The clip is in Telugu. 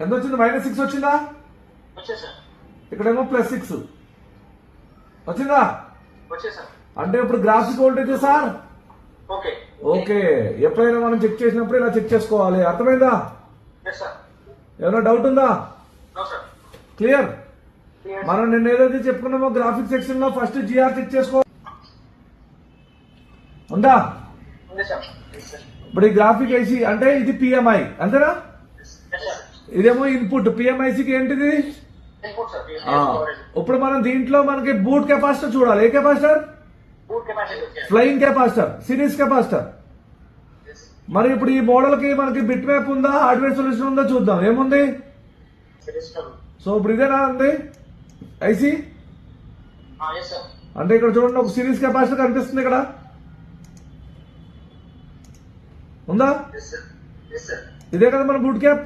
ఎంత వచ్చింది? -6 వచ్చిందా? ఇక్కడేమో +6 వచ్చిందా? అంటే ఇప్పుడు గ్రాఫిక్ వోల్టేజ్ సార్. ఓకే, ఎప్పుడైనా మనం చెక్ చేసినప్పుడు ఇలా చెక్ చేసుకోవాలి. అర్థమైందా? ఏమైనా డౌట్ ఉందా? క్లియర్. మనం నిన్న ఏదైతే చెప్పుకున్నామో గ్రాఫిక్ సెక్షన్ లో ఫస్ట్ జిఆర్ చెక్ చేసుకో ఉందా? ఇప్పుడు ఈ గ్రాఫిక్ ఐసి అంటే ఇది పిఎంఐ అంతేనా? ఇదేమో ఇన్పుట్. పిఎంఐసికి ఏంటిది? ఇప్పుడు మనం దీంట్లో మనకి బూట్ కెపాసిటర్ చూడాలి. ఏ capacitor? Flying capacitor, series capacitor. మరి ఇప్పుడు ఈ మోడల్ కి మనకి బిట్ మ్యాప్ ఉందా, హార్డ్వేర్ సొల్యూషన్ ఉందా చూద్దాం. ఏముంది? సో ఇప్పుడు ఇదేనా ఉంది ఐసి? అంటే ఇక్కడ చూడండి, ఒక సిరీస్ కెపాసిటర్ కనిపిస్తుంది. ఇక్కడ ఉందా? ఇదే కదా మన బూట్ క్యాప్.